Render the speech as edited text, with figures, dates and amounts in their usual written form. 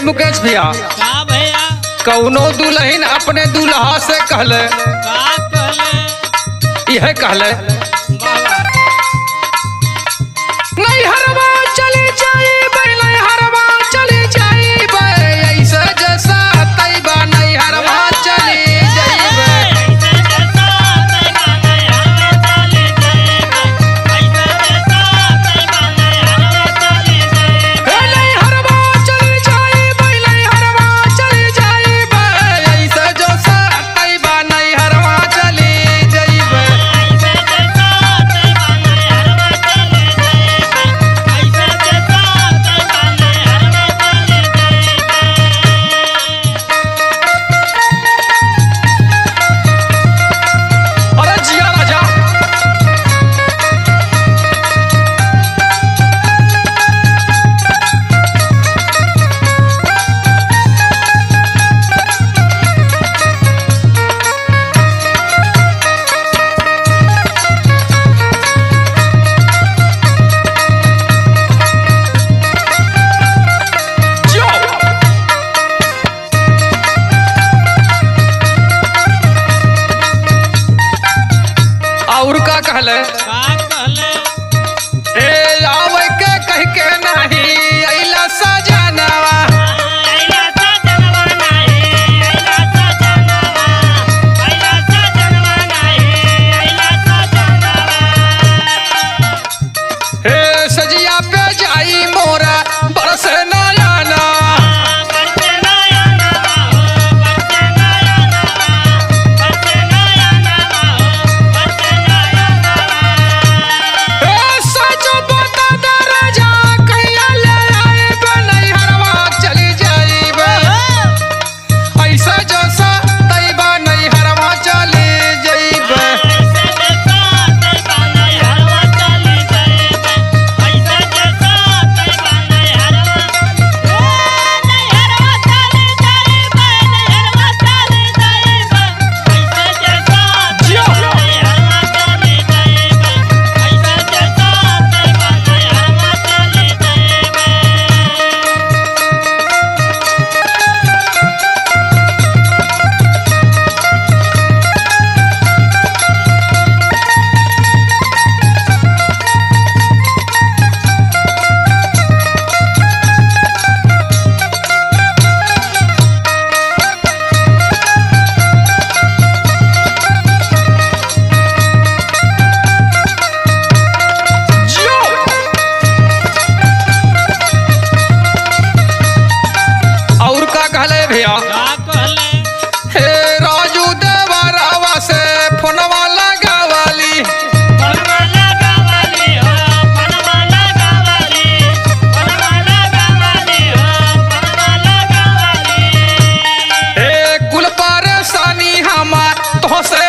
मुकेश भैया का भैया कौनो दुल्हन अपने दूल्हा से कहले का कहले यह कहले बाबा नहीं हरवा चली जाई नहीं हरवा चली जाई ऐसा जैसा तैबा नहीं हरवा चली जाई और का कहले ए आवे के कह के नहीं अइला सजनवा हे सजिया पे जाई मोरा बरस नयना भैया हे राजू देवरवा से फोनवा लगावाली हे कुल परेशानी हमार तो से